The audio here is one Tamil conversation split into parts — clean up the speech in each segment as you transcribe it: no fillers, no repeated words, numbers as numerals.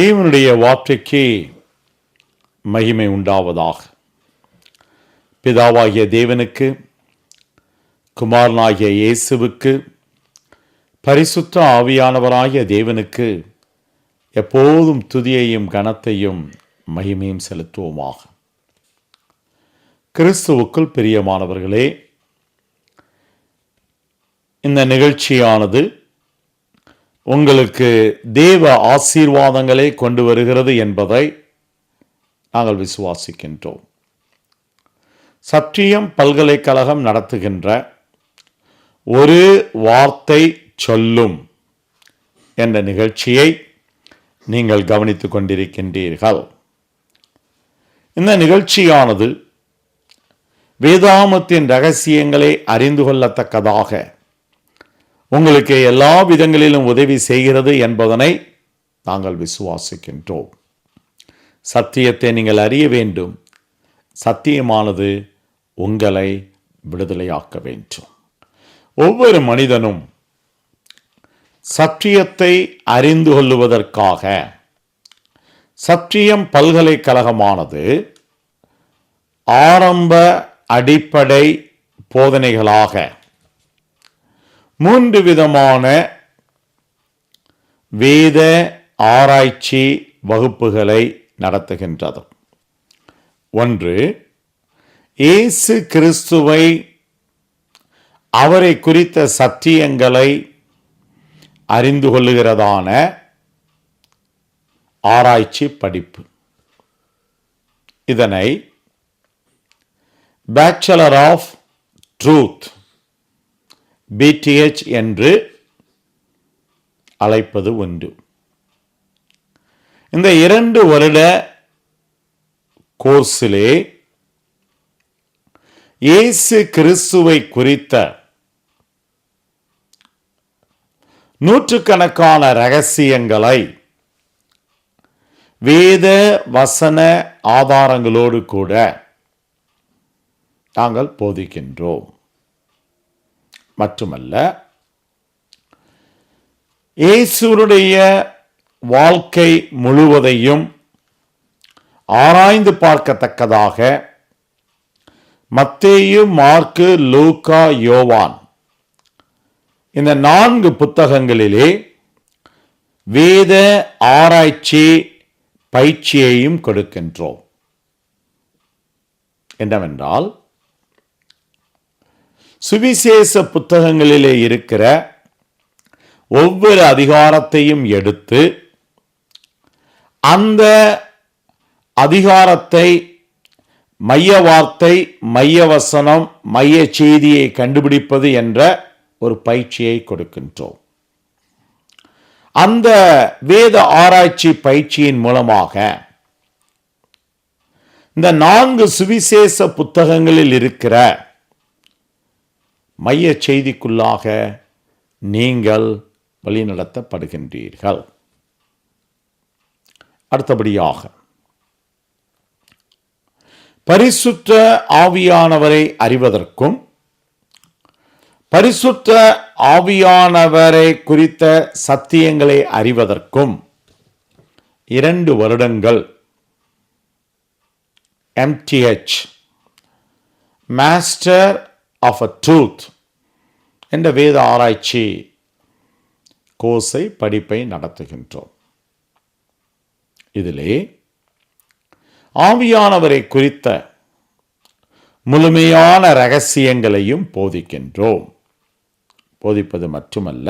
தேவனுடைய வார்த்தைக்கு மகிமை உண்டாவதாக. பிதாவாகிய தேவனுக்கு, குமாரனாகிய இயேசுவுக்கு, பரிசுத்த ஆவியானவராகிய தேவனுக்கு எப்போதும் துதியையும் கனத்தையும் மகிமையும் செலுத்துவோமாக. கிறிஸ்துவுக்குள் பிரியமானவர்களே, இந்த நிகழ்ச்சியானது உங்களுக்கு தேவ ஆசீர்வாதங்களை கொண்டு வருகிறது என்பதை நாங்கள் விசுவாசிக்கின்றோம். சத்தியம் பல்கலைக்கழகம் நடத்துகின்ற ஒரு வார்த்தை சொல்லும் என்ற நிகழ்ச்சியை நீங்கள் கவனித்துக் கொண்டிருக்கின்றீர்கள். இந்த நிகழ்ச்சியானது வேதாகமத்தின் இரகசியங்களை அறிந்து கொள்ளத்தக்கதாக உங்களுக்கு எல்லா விதங்களிலும் உதவி செய்கிறது என்பதனை நாங்கள் விசுவாசிக்கின்றோம். சத்தியத்தை நீங்கள் அறிய வேண்டும். சத்தியமானது உங்களை விடுதலையாக்க வேண்டும். ஒவ்வொரு மனிதனும் சத்தியத்தை அறிந்து கொள்ளுவதற்காக சத்தியம் பல்கலைக்கழகமானது ஆரம்ப அடிப்படை போதனைகளாக 3 விதமான வேத ஆராய்ச்சி வகுப்புகளை நடத்துகின்றது. 1, இயேசு கிறிஸ்துவை, அவரை குறித்த சத்தியங்களை அறிந்து கொள்ளுகிறதான ஆராய்ச்சி படிப்பு. இதனை பேச்சுலர் ஆஃப் ட்ரூத், BTH என்று அழைப்பது உண்டு. இந்த 2 வருட கோர்ஸிலே இயேசு கிறிஸ்துவை குறித்த நூற்றுக்கணக்கான இரகசியங்களை வேத வசன ஆதாரங்களோடு கூட நாங்கள் போதிக்கின்றோம். மட்டுமல்ல, இயேசுவுடைய வாழ்க்கை முழுவதையும் ஆராய்ந்து பார்க்கத்தக்கதாக மத்தேயு, மார்க்கு, லூக்கா, யோவான் இந்த 4 புத்தகங்களிலே வேத ஆராய்ச்சி பயிற்சியையும் கொடுக்கின்றோம். என்னவென்றால், சுவிசேஷ புத்தகங்களிலே இருக்கிற ஒவ்வொரு அதிகாரத்தையும் எடுத்து அந்த அதிகாரத்தை மைய வார்த்தை, மைய வசனம், மைய செய்தியை கண்டுபிடிப்பது என்ற ஒரு பயிற்சியை கொடுக்கின்றோம். அந்த வேத ஆராய்ச்சி பயிற்சியின் மூலமாக இந்த 4 சுவிசேஷ புத்தகங்களில் இருக்கிற மைய செய்திக்குள்ளாக நீங்கள் வழிநடத்தப்படுகின்றீர்கள். அடுத்தபடியாக, பரிசுத்த ஆவியானவரை அறிவதற்கும் பரிசுத்த ஆவியானவரை குறித்த சத்தியங்களை அறிவதற்கும் 2 வருடங்கள் MTH, master of a truth என்ற வேத ஆராய்ச்சி கோர்ஸை, படிப்பை நடத்துகின்றோம். இதிலே ஆவியானவரை குறித்த முழுமையான இரகசியங்களையும் போதிக்கின்றோம். போதிப்பது மட்டுமல்ல,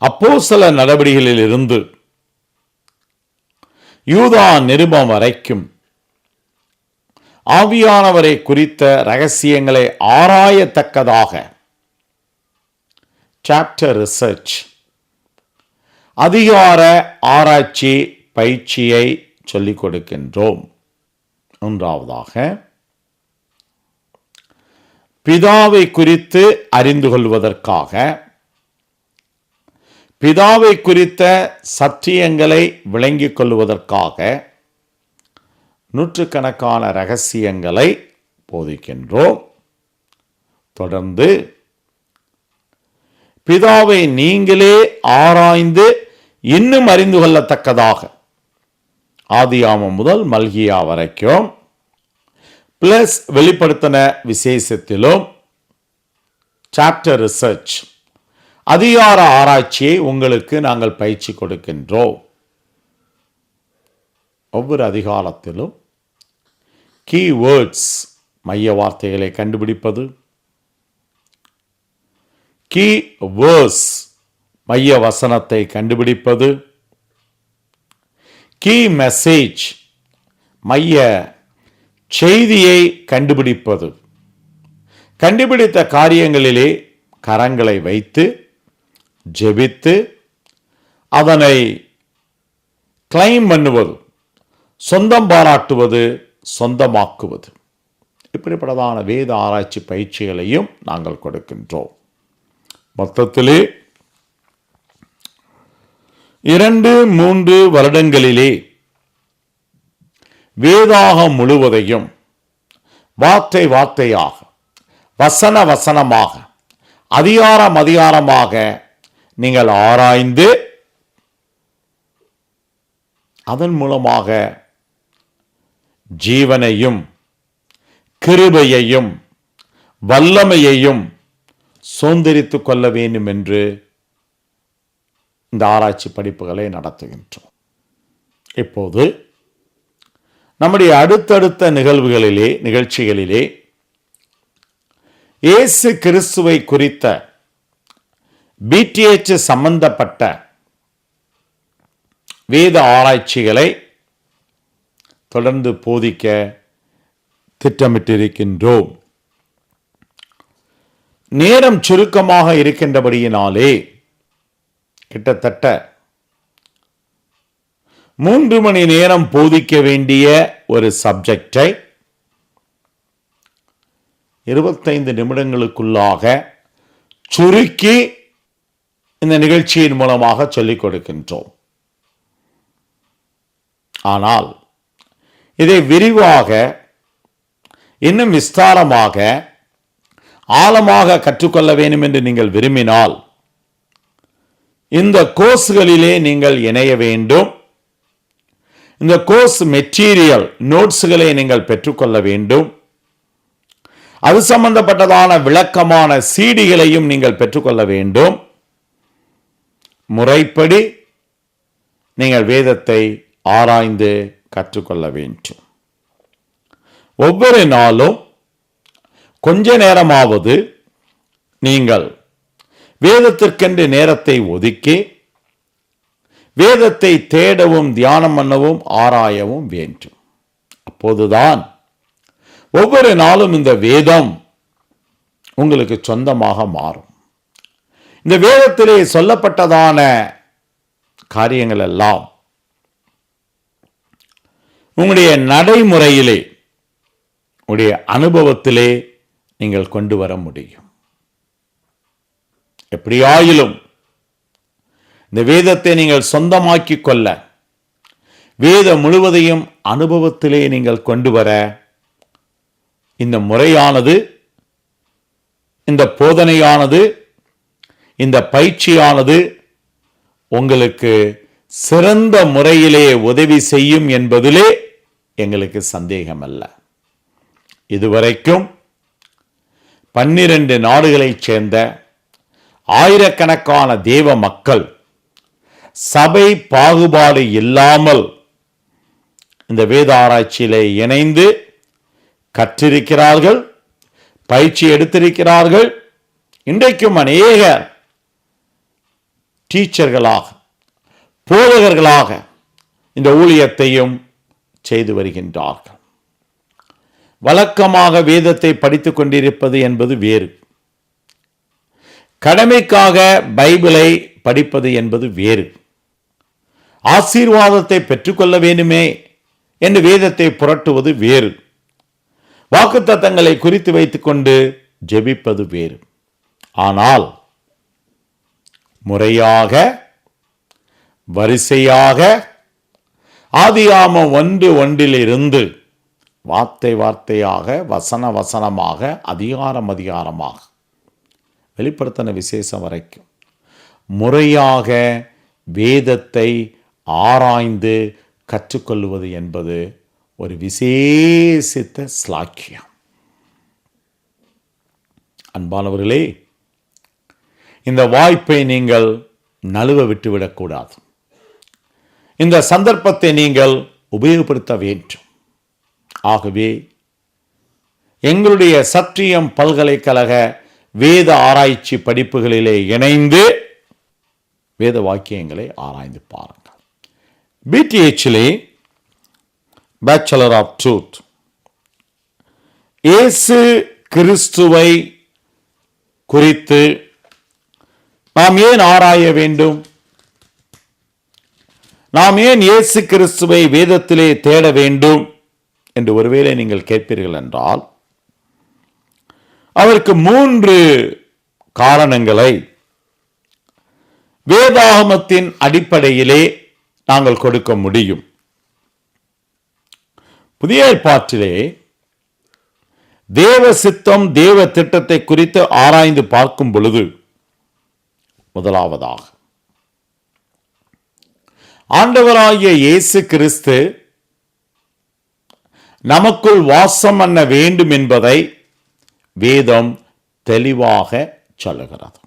அப்போஸ்தலர் நடவடிக்கைகளில் இருந்து யூதா நிருபம் வரைக்கும் ஆவியானவரை குறித்த இரகசியங்களை ஆராயத்தக்கதாக சாப்டர் ரிசர்ச், அதிகார ஆராய்ச்சி பயிற்சியை சொல்லிக் கொடுக்கின்றோம். 1, பிதாவை குறித்து அறிந்து கொள்வதற்காக, பிதாவை குறித்த சத்தியங்களை விளங்கிக் கொள்வதற்காக நூற்றுக்கணக்கான இரகசியங்களை போதிக்கின்றோம். தொடர்ந்து பிதாவை நீங்களே ஆராய்ந்து இன்னும் அறிந்து கொள்ளத்தக்கதாக ஆதியாமம் முதல் மல்கியா வரைக்கும் பிளஸ் வெளிப்படுத்தின விசேஷத்திலும் சாப்டர் ரிசர்ச் அதிகார ஆராய்ச்சியை உங்களுக்கு நாங்கள் பயிற்சி கொடுக்கின்றோம். ஒவ்வொரு அதிகாரத்திலும் கீவேர்ட்ஸ் மைய வார்த்தைகளை கண்டுபிடிப்பது, கீ வேர்ஸ் மைய வசனத்தை கண்டுபிடிப்பது, கீ மெசேஜ் மைய செய்தியை கண்டுபிடிப்பது, கண்டுபிடித்த காரியங்களிலே கரங்களை வைத்து ஜெபித்து அதனை கிளைம் பண்ணுவது, சொந்தம் பாராட்டுவது, சொந்தமாக்குவது, இப்படிப்பட்டதான வேத ஆராய்ச்சி பயிற்சிகளையும் நாங்கள் கொடுக்கின்றோம். மொத்தத்திலே 2-3 வருடங்களிலே வேதாகம் முழுவதையும் வார்த்தை வார்த்தையாக, வசன வசனமாக, அதிகாரம் அதிகாரமாக நீங்கள் ஆராய்ந்து அதன் மூலமாக ஜீவனையும் கிருபையையும் வல்லமையையும் சுதந்திரித்துக் கொள்ள வேண்டும் என்று இந்த ஆராய்ச்சி படிப்புகளை நடத்துகின்றோம். இப்போது நம்முடைய அடுத்தடுத்த நிகழ்ச்சிகளிலே இயேசு கிறிஸ்துவை குறித்த BTH சம்பந்தப்பட்ட வேத ஆராய்ச்சிகளை தொடர்ந்து போதிக்க திட்டமிட்டிருக்கின்றோம். நேரம் சுருக்கமாக இருக்கின்றபடியினாலே கிட்டத்தட்ட 3 மணி நேரம் போதிக்க வேண்டிய ஒரு சப்ஜெக்டை 25 நிமிடங்களுக்குள்ளாக சுருக்கி இந்த நிகழ்ச்சியின் மூலமாக சொல்லிக் கொடுக்கின்றோம். ஆனால் இதை விரிவாக, இன்னும் விஸ்தாரமாக, ஆழமாக கற்றுக்கொள்ள வேண்டும் என்று நீங்கள் விரும்பினால் இந்த கோர்ஸ்களிலே நீங்கள் இணைய வேண்டும். இந்த கோர்ஸ் மெட்டீரியல் நோட்ஸ்களை நீங்கள் பெற்றுக்கொள்ள வேண்டும். அது சம்பந்தப்பட்டதான விளக்கமான CDகளையும் நீங்கள் பெற்றுக்கொள்ள வேண்டும். முறைப்படி நீங்கள் வேதத்தை ஆராய்ந்து கற்றுக்கொள்ள வேண்டும். ஒவ்வொரு நாளும் கொஞ்ச நேரமாவது நீங்கள் வேதத்திற்கென்று நேரத்தை ஒதுக்கி வேதத்தை தேடவும் தியானம் பண்ணவும் ஆராயவும் வேண்டும். அப்போதுதான் ஒவ்வொரு நாளும் இந்த வேதம் உங்களுக்கு சொந்தமாக மாறும். இந்த வேதத்திலே சொல்லப்பட்டதான காரியங்கள் எல்லாம் உங்களுடைய நடைமுறையிலே, உங்களுடைய அனுபவத்திலே நீங்கள் கொண்டு வர முடியும். எப்படியாயிலும் இந்த வேதத்தை நீங்கள் சொந்தமாக்கிக் கொள்ள, வேதம் முழுவதையும் அனுபவத்திலே நீங்கள் கொண்டு வர இந்த முறையானது, இந்த போதனையானது, இந்த பயிற்சியானது உங்களுக்கு சிறந்த முறையிலே உதவி செய்யும் என்பதிலே எங்களுக்கு சந்தேகமல்ல. இதுவரைக்கும் 12 நாடுகளைச் சேர்ந்த ஆயிரக்கணக்கான தேவ மக்கள் சபை பாகுபாடு இல்லாமல் இந்த வேத ஆராய்ச்சியிலே இணைந்து கற்றிருக்கிறார்கள், பயிற்சி எடுத்திருக்கிறார்கள். இன்றைக்கும் அநேக டீச்சர்களாக, போதகர்களாக இந்த ஊழியத்தையும் செய்து வருகின்றார்கள். வழக்கமாக வேதத்தை படித்துக் கொண்டிருப்பது என்பது வேறு, கடமைக்காக பைபிளை படிப்பது என்பது வேறு. ஆசீர்வாதத்தை பெற்றுக்கொள்ள வேண்டுமே என்று வேதத்தை புரட்டுவது வேறு. வாக்குத்தத்தங்களை குறித்து வைத்துக் கொண்டு ஜெபிப்பது வேறு. ஆனால் முறையாக, வரிசையாக ஆதியாகமம் 1:1 வார்த்தை வார்த்தையாக, வசன வசனமாக, அதிகாரம் அதிகாரமாக, வெளிப்படுத்தின விசேஷம் வரைக்கும் முறையாக வேதத்தை ஆராய்ந்து கற்றுக்கொள்வது என்பது ஒரு விசேஷித்த ஸ்லாக்கியம். அன்பானவர்களே, இந்த வாய்ப்பை நீங்கள் நழுவ விட்டுவிடக்கூடாது. இந்த சந்தர்ப்பத்தை நீங்கள் உபயோகப்படுத்த வேண்டும். ஆகவே எங்களுடைய சத்தியம் பல்கலைக்கழக வேத ஆராய்ச்சி படிப்புகளிலே இணைந்து வேத வாக்கியங்களை ஆராய்ந்து பாருங்கள். பிடிஎச்சிலே பேச்சுலர் ஆஃப் ட்ரூத், இயேசு கிறிஸ்துவை குறித்து நாம் ஏன் ஆராய வேண்டும்? நாம் ஏன் இயேசு கிறிஸ்துவை வேதத்திலே தேட வேண்டும் என்று ஒருவேளை நீங்கள் கேட்பீர்கள் என்றால், அதற்கு 3 காரணங்களை வேதாகமத்தின் அடிப்படையிலே நாங்கள் கொடுக்க முடியும். புதிய ஏற்பாட்டிலே தேவ சித்தம், தேவ திட்டத்தை குறித்து ஆராய்ந்து பார்க்கும் பொழுது, முதலாவதாக ஆண்டவராகிய இயேசு கிறிஸ்து நமக்குள் வாசம் பண்ண வேண்டும் என்பதை வேதம் தெளிவாக சொல்லுகிறது.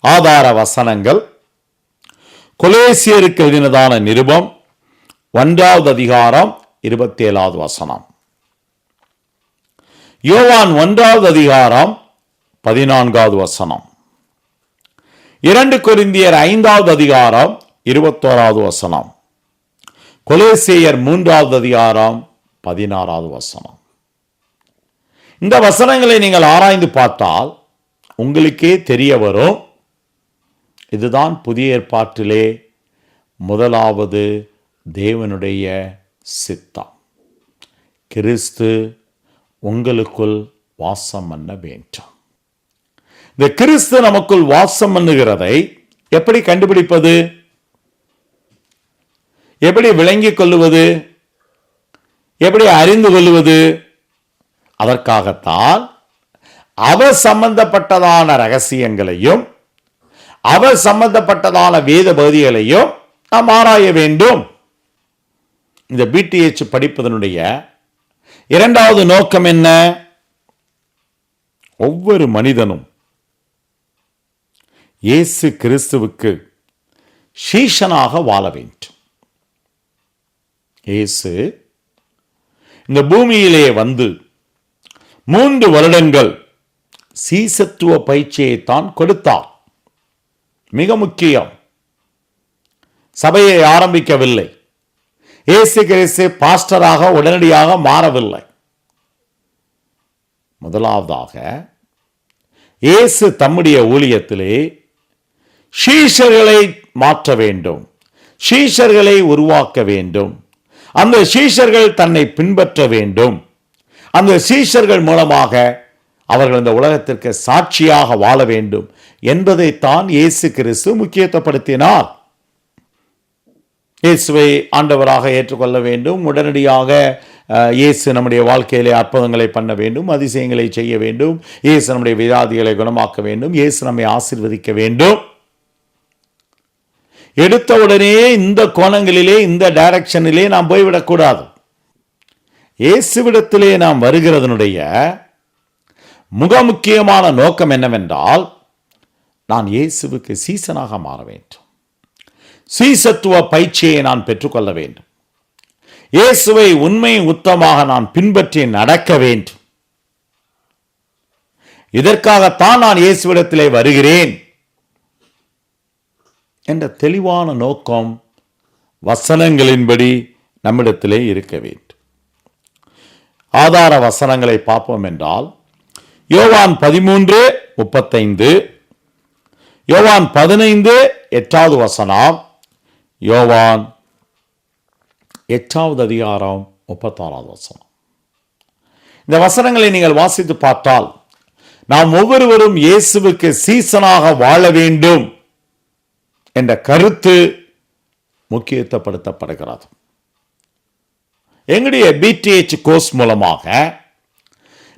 ஆதார வசனங்கள் கொலோசியருக்கு எழுதினதான நிருபம் 1வது அதிகாரம் 27வது வசனம், யோவான் 1வது அதிகாரம் 14வது வசனம், 2 கொரிந்தியர் 5வது அதிகாரம் 21வது வசனம், கொலோசியர் 3வது அதிகாரம் 16வது வசனம். இந்த வசனங்களை நீங்கள் ஆராய்ந்து பார்த்தால் உங்களுக்கே தெரிய வரும், இதுதான் புதிய ஏற்பாட்டிலே முதலாவது தேவனுடைய சித்தம். கிறிஸ்து உங்களுக்குள் வாசம் பண்ண வேண்டும். இந்த கிறிஸ்து நமக்குள் வாசம் பண்ணுகிறதை எப்படி கண்டுபிடிப்பது? எப்படி விளங்கிக் கொள்ளுவது? எப்படி அறிந்து கொள்வது? அதற்காகத்தான் அவர் சம்பந்தப்பட்டதான ரகசியங்களையும் அவர் சம்பந்தப்பட்டதான வேத பகுதிகளையும் நாம் ஆராய வேண்டும். இந்த பிடிஎச் படிப்பதனுடைய 2வது நோக்கம் என்ன? ஒவ்வொரு மனிதனும் இயேசு கிறிஸ்துவுக்கு சீஷனாக வாழ வேண்டும். இயேசு இந்த பூமியிலே வந்து 3 வருடங்கள் சீசத்துவ பயிற்சியை தான் கொடுத்தார். மிக முக்கியம், சபையை ஆரம்பிக்கவில்லை. இயேசு கிறிஸ்து பாஸ்டராக உடனடியாக மாறவில்லை. முதலாவதாக இயேசு தம்முடைய ஊழியத்திலே சீஷர்களை மாற்ற வேண்டும், சீஷர்களை உருவாக்க வேண்டும், அந்த சீஷர்கள் தன்னை பின்பற்ற வேண்டும், அந்த சீஷர்கள் மூலமாக அவர்கள் இந்த உலகத்திற்கு சாட்சியாக வாழ வேண்டும் என்பதைத்தான் இயேசு கிறிஸ்து முக்கியத்துவப்படுத்தினார். இயேசுவை ஆண்டவராக ஏற்றுக்கொள்ள வேண்டும், உடனடியாக இயேசு நம்முடைய வாழ்க்கையிலே அற்புதங்களை பண்ண வேண்டும், அதிசயங்களை செய்ய வேண்டும், இயேசு நம்முடைய வியாதிகளை குணமாக்க வேண்டும், இயேசு நம்மை ஆசீர்வதிக்க வேண்டும். எடுத்தவுடனே இந்த கோணங்களிலே, இந்த டைரக்ஷனிலே நாம் போய்விடக்கூடாது. இயேசுவிடத்திலே நாம் வருகிறதனுடைய மிக முக்கியமான நோக்கம் என்னவென்றால், நான் இயேசுவுக்கு சீசனாக மாற வேண்டும், சீசத்துவ பயிற்சியை நான் பெற்றுக்கொள்ள வேண்டும், இயேசுவை உண்மை உத்தமாக நான் பின்பற்றி நடக்க வேண்டும். இதற்காகத்தான் நான் இயேசுவிடத்திலே வருகிறேன் என்ற தெளிவான நோக்கம் வசனங்களின்படி நம்மிடத்திலே இருக்க வேண்டும். ஆதார வசனங்களை பார்ப்போம் என்றால், யோவான் 13:35, யோவான் 15:8வது வசனம், யோவான் 8வது அதிகாரம் 36வது வசனம். இந்த வசனங்களை நீங்கள் வாசித்து பார்த்தால், நாம் ஒவ்வொருவரும் இயேசுவுக்கு சீசனாக வாழ வேண்டும் என்ற கருத்து முக்கியத்துவப்படுத்தப்படுகிறது. எங்களுடைய பிடிஎச் கோர்ஸ் மூலமாக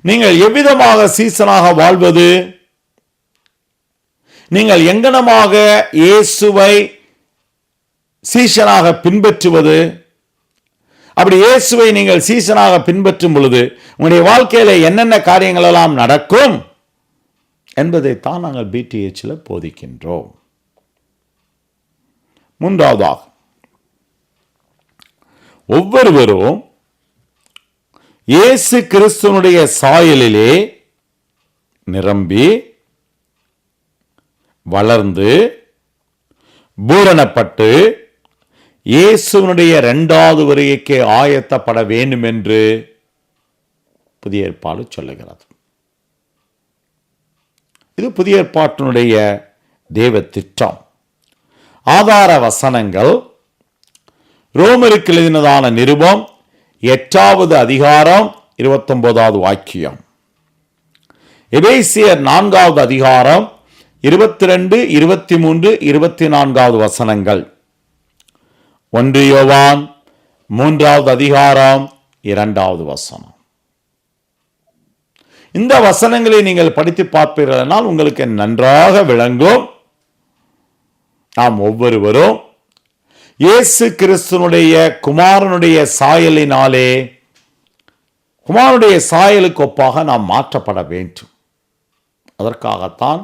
நீங்கள் எவ்விதமாக சீசனாக வாழ்வது? நீங்கள் எங்கனமாக இயேசுவை சீஷனாக பின்பற்றுவது? அப்படி இயேசுவை நீங்கள் சீஷனாக பின்பற்றும் பொழுது உங்களுடைய வாழ்க்கையில என்னென்ன காரியங்கள் எல்லாம் நடக்கும் என்பதைத்தான் நாங்கள் பிடிஎச்ல போதிக்கின்றோம். மூன்றாவதாக, ஒவ்வொருவரும் இயேசு கிறிஸ்துவனுடைய சாயலிலே நிரம்பி வளர்ந்து பூரணப்பட்டு இயேசுவனுடைய இரண்டாவது வருகைக்கு ஆயத்தப்பட வேண்டும் என்று புதிய ஏற்பாடு சொல்லுகிறது. இது புதிய ஏற்பாட்டினுடைய தேவ திட்டம். ஆதார வசனங்கள் ரோமருக்கு எழுதினதான நிருபம் 8வது அதிகாரம் 29வது வாக்கியம், எபேசியர் 4வது அதிகாரம் 22, 23, 24வது வசனங்கள், 1 யோவான் 3வது அதிகாரம் 2வது வசனம். இந்த வசனங்களை நீங்கள் படித்து பார்ப்பீர்களானால் உங்களுக்கு நன்றாக விளங்கும். நாம் ஒவ்வொருவரும் இயேசு கிறிஸ்துனுடைய குமாரனுடைய சாயலினாலே, குமாரனுடைய சாயலுக்கு ஒப்பாக நாம் மாற்றப்பட வேண்டும். அதற்காகத்தான்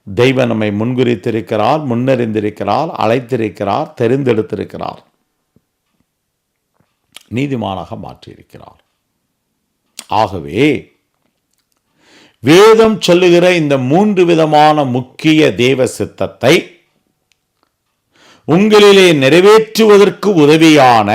தெய்வம் நம்மை முன்குறித்திருக்கிறார், முன்னறிந்திருக்கிறார், அழைத்திருக்கிறார், தெரிந்தெடுத்திருக்கிறார், நீதிமானாக மாற்றியிருக்கிறார். ஆகவே வேதம் சொல்லுகிற இந்த 3 விதமான முக்கிய தேவ சித்தத்தை உங்களிலே நிறைவேற்றுவதற்கு உதவியான